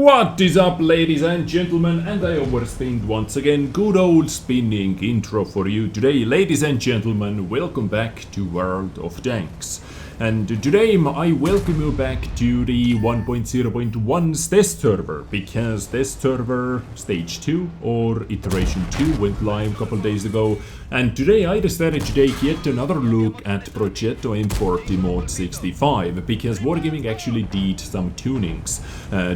What is up, ladies and gentlemen, and I overspinned once again. Good old spinning intro for you today. Ladies and gentlemen, welcome back to World of Tanks. And today I welcome you back to the 1.0.1 test server, because test server stage 2 or iteration 2 went live a couple days ago, and today I decided to take yet another look at Progetto M40 Mod 65, because Wargaming actually did some tunings,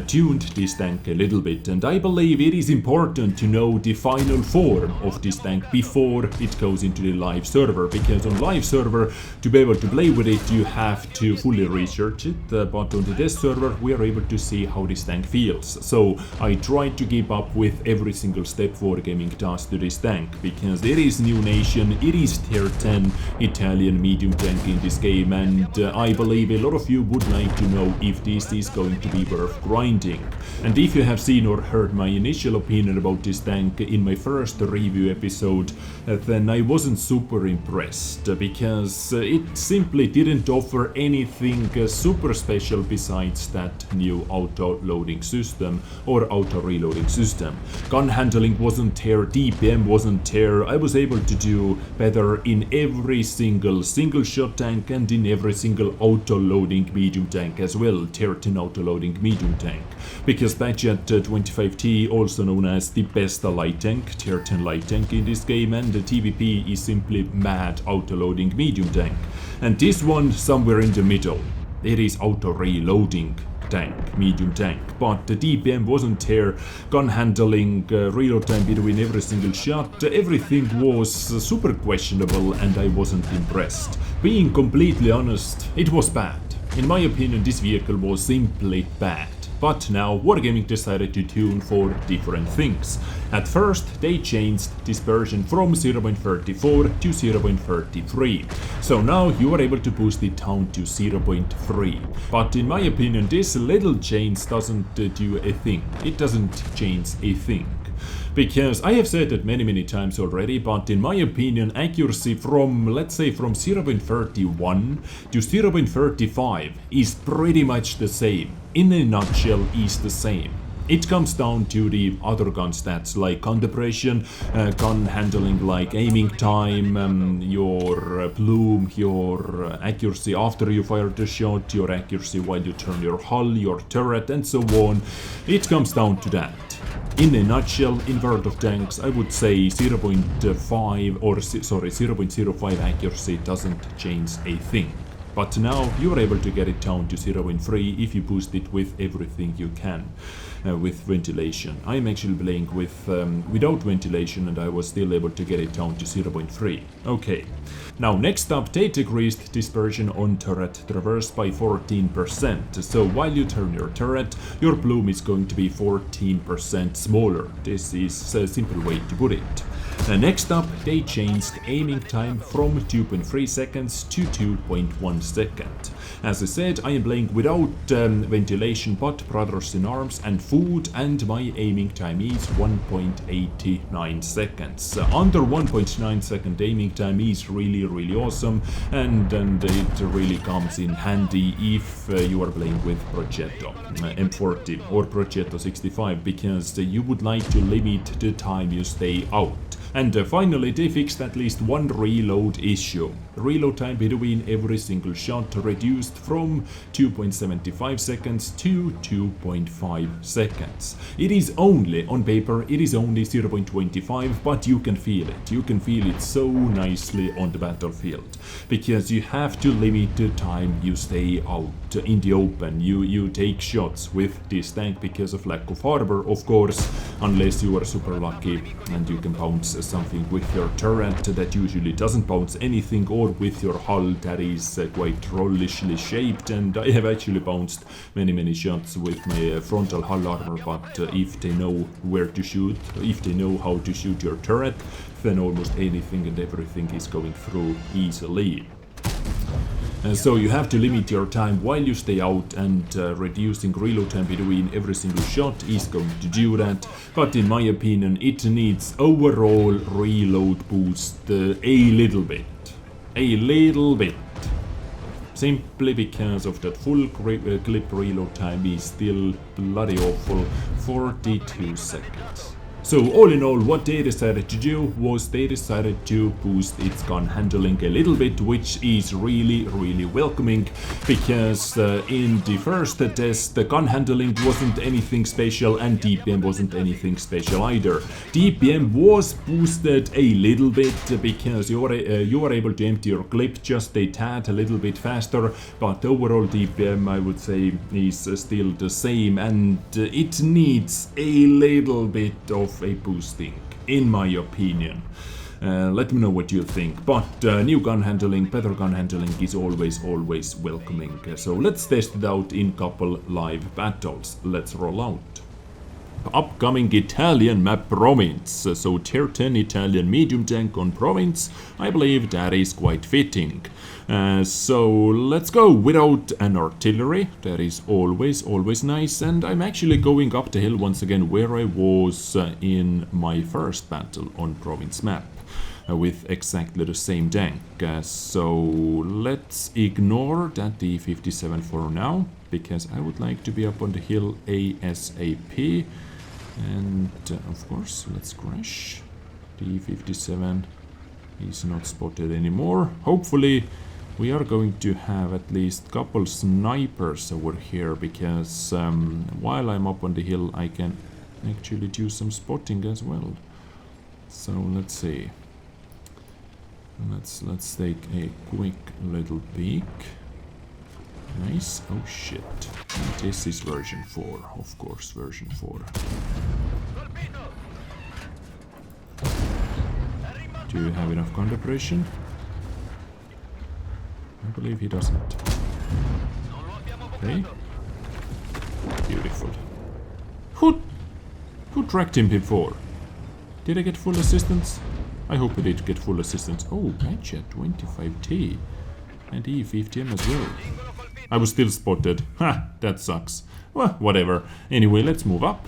tuned this tank a little bit, and I believe it is important to know the final form of this tank before it goes into the live server, because on live server, to be able to play with it, you have to fully research it, but on the test server we are able to see how this tank feels. So I tried to keep up with every single step Wargaming does to this tank, because it is new nation, it is tier 10 Italian medium tank in this game, and I believe a lot of you would like to know if this is going to be worth grinding. And if you have seen or heard my initial opinion about this tank in my first review episode, then I wasn't super impressed, because it simply didn't offer anything super special besides that new auto loading system or auto reloading system. Gun handling wasn't there, DPM wasn't there. I was able to do better in every single shot tank and in every single auto loading medium tank as well, tier 10 auto loading medium tank, because Badget 25T, also known as the best light tank, tier 10 light tank in this game, and the TVP is simply mad auto loading medium tank, and this one somewhere in the middle. It is auto reloading tank, medium tank, but the DPM wasn't there, gun handling, reload time between every single shot, everything was super questionable, and I wasn't impressed. Being completely honest, it was bad. In my opinion, this vehicle was simply bad. But now Wargaming decided to tune for different things. At first they changed dispersion from 0.34 to 0.33. So now you are able to boost it down to 0.3. But in my opinion, this little change doesn't do a thing. It doesn't change a thing. Because I have said that many times already, but in my opinion, accuracy from, let's say, from 0.31 to 0.35 is pretty much the same. In a nutshell, is the same. It comes down to the other gun stats like gun depression, gun handling like aiming time, your bloom, your accuracy after you fire the shot, your accuracy while you turn your hull, your turret, and so on. It comes down to that. In a nutshell, in World of Tanks, I would say 0.05 accuracy doesn't change a thing. But now you are able to get it down to 0.3 if you boost it with everything you can, with ventilation. I am actually playing with without ventilation, and I was still able to get it down to 0.3. Okay. Now next up, they decreased dispersion on turret traverse by 14%. So while you turn your turret, your bloom is going to be 14% smaller. This is a simple way to put it. Next up, they changed aiming time from 2.3 seconds to 2.1 seconds. As I said, I am playing without ventilation but brothers in arms and food, and my aiming time is 1.89 seconds. Under 1.9 second aiming time is really awesome, and it really comes in handy if you are playing with Progetto M40 or Progetto 65, because you would like to limit the time you stay out. And finally, they fixed at least one reload issue. Reload time between every single shot reduced from 2.75 seconds to 2.5 seconds. It is only, on paper, it is only 0.25, but you can feel it. You can feel it so nicely on the battlefield, because you have to limit the time you stay out in the open. You take shots with this tank because of lack of harbor, of course, unless you are super lucky and you can bounce something with your turret that usually doesn't bounce anything, or with your hull that is quite trollishly shaped. And I have actually bounced many shots with my frontal hull armor, but if they know where to shoot, if they know how to shoot your turret, then almost anything and everything is going through easily. So you have to limit your time while you stay out, and reducing reload time between every single shot is going to do that. But in my opinion, it needs overall reload boost a little bit. simply because of that full clip reload time is still bloody awful, 42 seconds. So all in all, what they decided to do was they decided to boost its gun handling a little bit, which is really welcoming, because in the first test the gun handling wasn't anything special and DPM wasn't anything special either. DPM was boosted a little bit because you are able to empty your clip just a tad a little bit faster, but overall DPM I would say is still the same, and it needs a little bit of a boosting, in my opinion. Let me know what you think, but new gun handling, better gun handling is always welcoming. So let's test it out in couple live battles. Let's roll out. Upcoming Italian map Province, so tier 10 Italian medium tank on Province, I believe that is quite fitting. So let's go without an artillery, that is always nice, and I'm actually going up the hill once again where I was in my first battle on Province map. With exactly the same tank. So let's ignore that D57 for now, because I would like to be up on the hill ASAP. And of course, let's crash. D57 is not spotted anymore. Hopefully we are going to have at least couple snipers over here, because while I'm up on the hill I can actually do some spotting as well. So let's see. Let's take a quick little peek. Nice. Oh shit. And this is version 4, of course, version 4. Do you have enough gun depression? I believe he doesn't. Okay. Beautiful. Who tracked him before? Did I get full assistance? I hope I did get full assistance. Oh, Progetto 25T. And E50M as well. I was still spotted. Ha, that sucks. Well, whatever. Anyway, let's move up.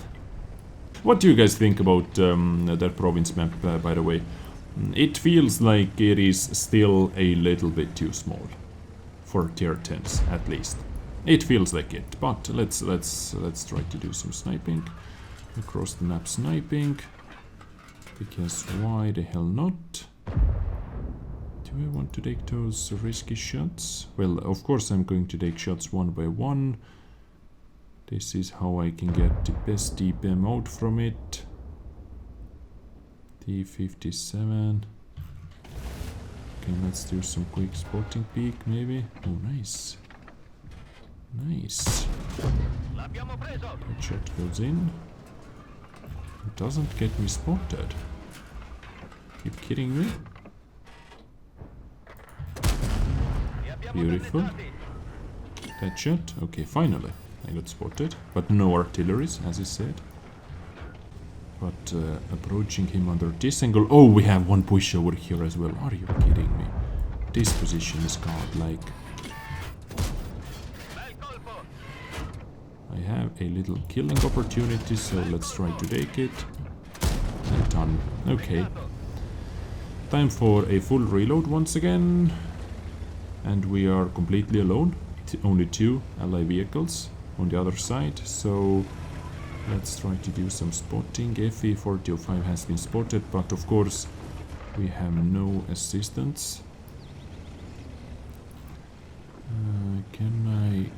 What do you guys think about that province map, by the way? It feels like it is still a little bit too small. For tier 10s, at least. It feels like it, but let's try to do some sniping. Across the map sniping. Because why the hell not? Do I want to take those risky shots? Well, of course I'm going to take shots one by one. This is how I can get the best DPM out from it. D57. Okay, let's do some quick spotting peek, maybe. Oh, nice. Nice. That shot goes in. It doesn't get me spotted. You kidding me? Beautiful. That shot. Okay, finally. I got spotted. But no artilleries, as he said. But approaching him under this angle. Oh, we have one push over here as well. Are you kidding me? This position is godlike. I have a little killing opportunity, so let's try to take it. And done. Okay. Time for a full reload once again. And we are completely alone. Only 2 ally vehicles on the other side. So let's try to do some spotting. FE405 has been spotted, but of course we have no assistance. Can I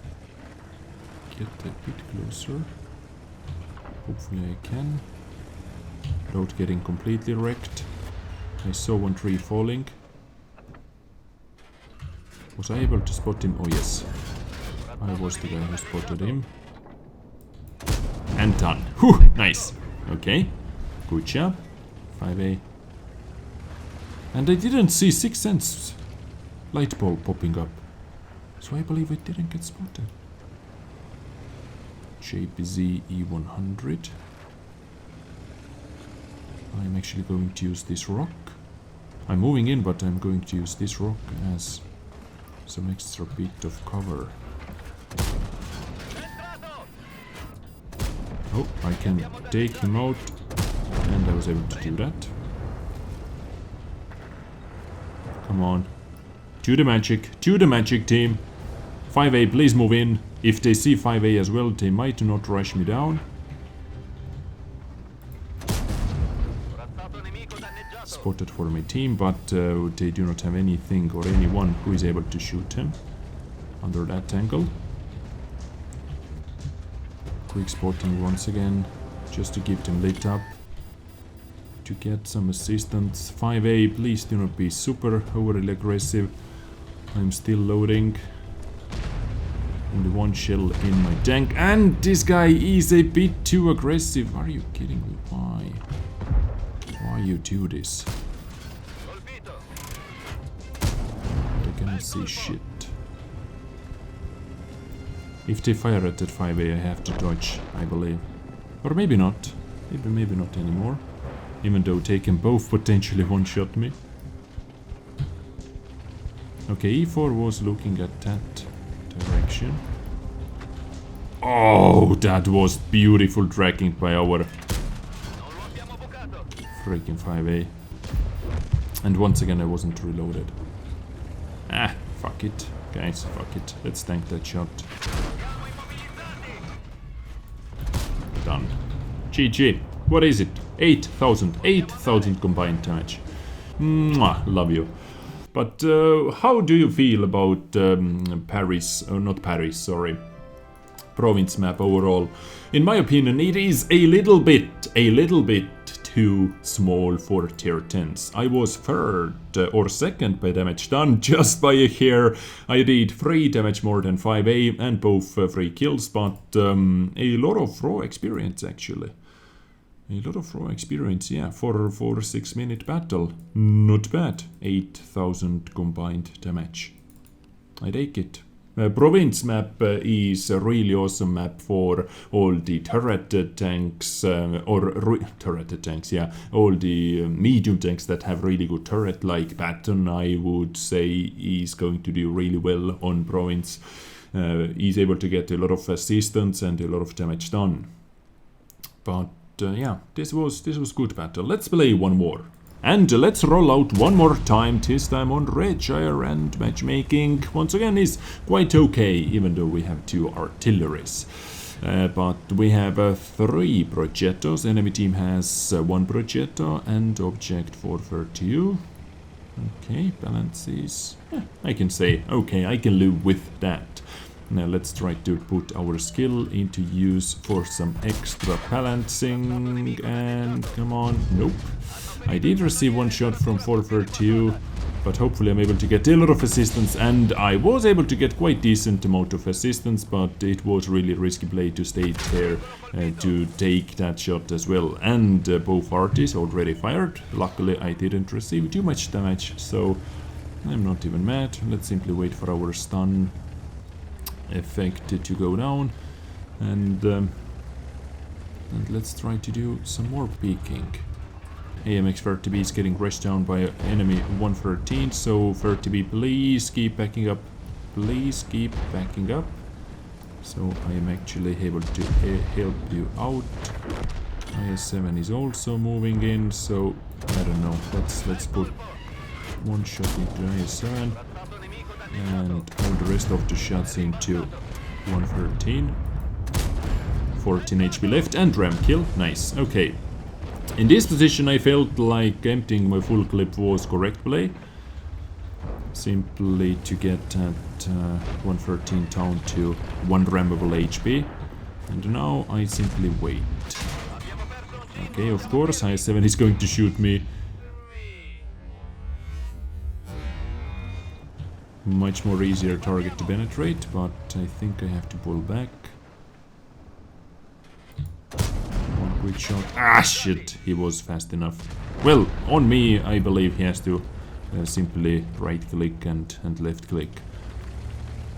get a bit closer? Hopefully I can. Without getting completely wrecked. I saw one tree falling. Was I able to spot him? Oh yes. I was the guy who spotted him. And done. Whew, nice. Okay. Good job. 5A. And I didn't see 6 cents light bulb popping up. So I believe it didn't get spotted. JPZ E100. I'm actually going to use this rock. I'm moving in, but I'm going to use this rock as some extra bit of cover. Oh, I can take him out, and I was able to do that. Come on. To the magic team. 5A, please move in. If they see 5A as well, they might not rush me down. Spotted for my team, but they do not have anything or anyone who is able to shoot him under that angle. Quick spotting once again, just to keep them lit up. To get some assistance. 5A, please do not be super overly aggressive. I'm still loading. Only one shell in my tank, and this guy is a bit too aggressive. Are you kidding me? Why? Why you do this? I cannot see shit. If they fire at that 5A, I have to dodge, I believe. Or maybe not. Maybe not anymore. Even though they can both potentially one-shot me. Okay, E4 was looking at that direction. Oh, that was beautiful tracking by our freaking 5A. And once again I wasn't reloaded. Ah, fuck it. Guys, fuck it. Let's tank that shot. Done. GG. What is it? 8,000. 8,000 combined damage. Mwah, love you. But how do you feel about Paris, or not Paris, sorry, province map overall? In my opinion, it is a little bit too small for tier 10s. I was third or second by damage done, just by a hair. I did 3 damage more than 5A and both 3 kills, but a lot of raw experience actually. A lot of raw experience, yeah, for a 6-minute battle. Not bad. 8,000 combined damage. I take it. Province map is a really awesome map for all the turret tanks, turret tanks, yeah, all the medium tanks that have really good turret, like Baton, I would say, is going to do really well on province. He's able to get a lot of assistance and a lot of damage done. But yeah, this was good battle. Let's play one more. And let's roll out one more time, this time on Redshire, and matchmaking once again is quite okay, even though we have 2 artilleries. But we have 3 Progettos, enemy team has 1 Progetto and object 432. Okay, balance is, I can say, okay, I can live with that. Now let's try to put our skill into use for some extra balancing, and come on, nope. I did receive 1 shot from 432, but hopefully I'm able to get a lot of assistance, and I was able to get quite decent amount of assistance, but it was really risky play to stay there to take that shot as well. And both artists already fired. Luckily I didn't receive too much damage, so I'm not even mad. Let's simply wait for our stun effect to go down, and let's try to do some more peeking. AMX 30B is getting rushed down by enemy 113, so 30B, please keep backing up. Please keep backing up. So I am actually able to help you out. IS-7 is also moving in, so I don't know. Let's put 1 shot into IS-7 and all the rest of the shots into 113. 14 HP left and ram kill. Nice. Okay. In this position I felt like emptying my full clip was correct play. Simply to get that 113 down to 1 rammable HP. And now I simply wait. Okay, of course, IS-7 is going to shoot me. Much more easier target to penetrate, but I think I have to pull back. One quick shot. Ah, shit! He was fast enough. Well, on me, I believe he has to simply right click and left click.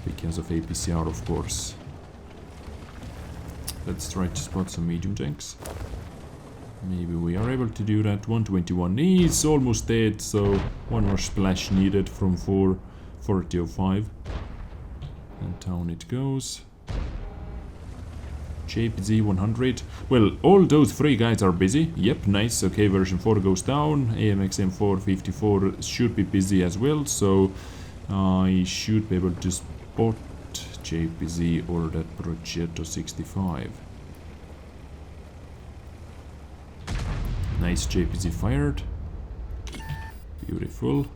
Because of APCR, of course. Let's try to spot some medium tanks. Maybe we are able to do that. 121 is almost dead, so 1 more splash needed from 405. And down it goes. JPZ 100. Well, all those 3 guys are busy. Yep, nice. Okay, version 4 goes down. AMX M454 should be busy as well, so I should be able to spot JPZ or that Progetto 65. Nice JPZ fired. Beautiful.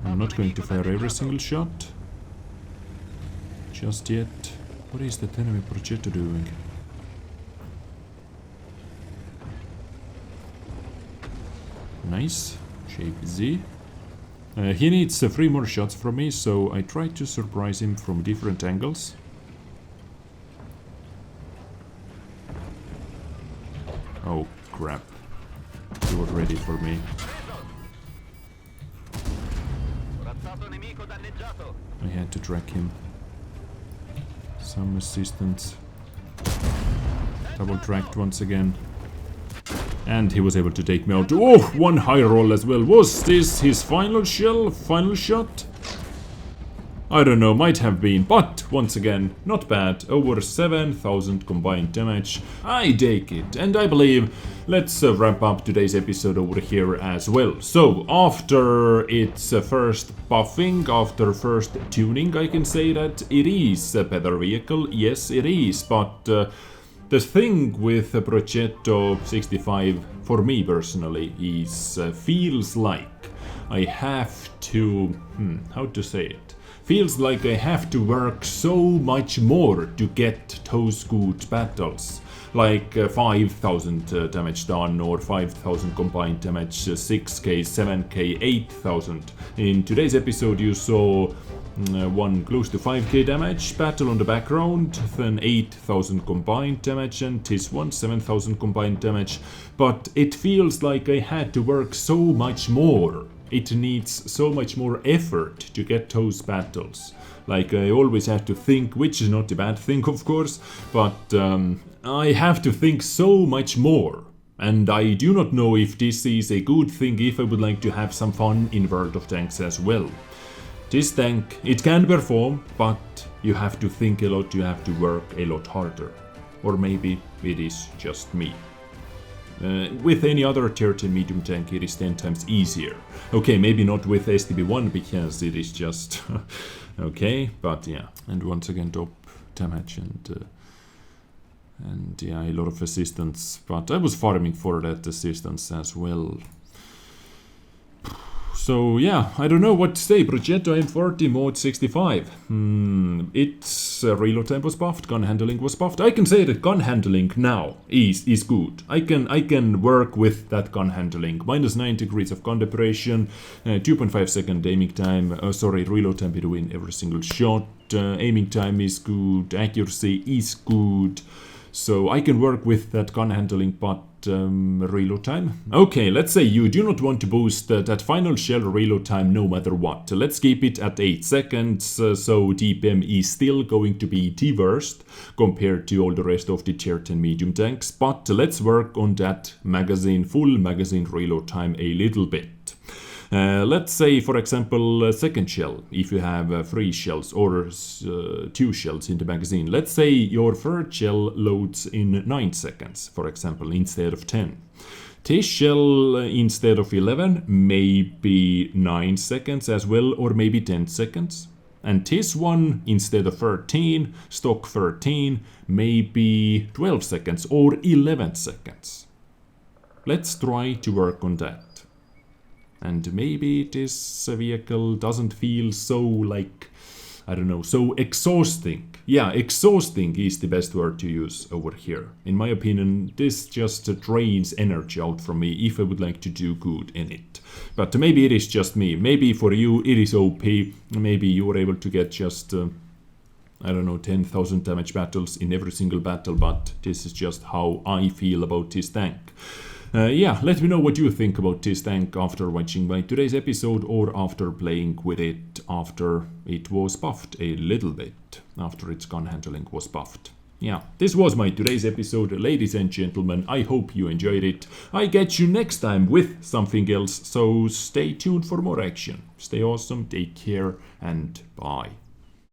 I'm not going to fire every single shot just yet. What is that enemy Progetto doing? Nice. JPZ. He needs 3 more shots from me, so I try to surprise him from different angles. Oh crap. He was ready for me. I had to track him. Some assistance. Double tracked once again. And he was able to take me out. Oh, 1 high roll as well. Was this his final shell? Final shot? I don't know, might have been. But, once again, not bad. Over 7,000 combined damage. I take it. And I believe let's wrap up today's episode over here as well. So, after its first buffing, after first tuning, I can say that it is a better vehicle. Yes, it is. But the thing with the Progetto 65, for me personally, is feels like I have to... how to say it? Feels like I have to work so much more to get those good battles. Like 5,000 damage done or 5,000 combined damage, 6k, 7k, 8,000. In today's episode you saw one close to 5k damage battle on the background, then 8,000 combined damage, and this one 7,000 combined damage. But it feels like I had to work so much more. It needs so much more effort to get those battles. Like I always have to think, which is not a bad thing of course, but I have to think so much more. And I do not know if this is a good thing if I would like to have some fun in World of Tanks as well. This tank, it can perform, but you have to think a lot, you have to work a lot harder. Or maybe it is just me. With any other tier 10 medium tank it is 10 times easier. Okay, maybe not with STB1 because it is just... okay, but yeah. And once again top damage and yeah, a lot of assistance. But I was farming for that assistance as well. So yeah, I don't know what to say. Progetto M40 Mod 65. Its reload time was buffed, gun handling was buffed. I can say that gun handling now is good. I can work with that gun handling. Minus 9 degrees of gun depression, 2.5 second aiming time. Reload time between every single shot. Aiming time is good. Accuracy is good. So I can work with that gun handling, but reload time. Okay, let's say you do not want to boost that final shell reload time no matter what. Let's keep it at 8 seconds, so DPM is still going to be the worst compared to all the rest of the tier 10 medium tanks. But let's work on that full magazine reload time a little bit. Let's say, for example, second shell, if you have 3 shells or 2 shells in the magazine. Let's say your third shell loads in 9 seconds, for example, instead of 10. This shell, instead of 11, maybe 9 seconds as well, or maybe 10 seconds. And this one, instead of 13, stock 13, maybe 12 seconds or 11 seconds. Let's try to work on that. And maybe this vehicle doesn't feel so, like, I don't know, so exhausting. Yeah, exhausting is the best word to use over here. In my opinion, this just drains energy out from me if I would like to do good in it. But maybe it is just me. Maybe for you it is OP. Maybe you are able to get just, I don't know, 10,000 damage battles in every single battle. But this is just how I feel about this tank. Yeah, let me know what you think about this tank after watching my today's episode or after playing with it after it was buffed a little bit, after its gun handling was buffed. Yeah, this was my today's episode, ladies and gentlemen. I hope you enjoyed it. I get you next time with something else, so stay tuned for more action. Stay awesome, take care, and bye.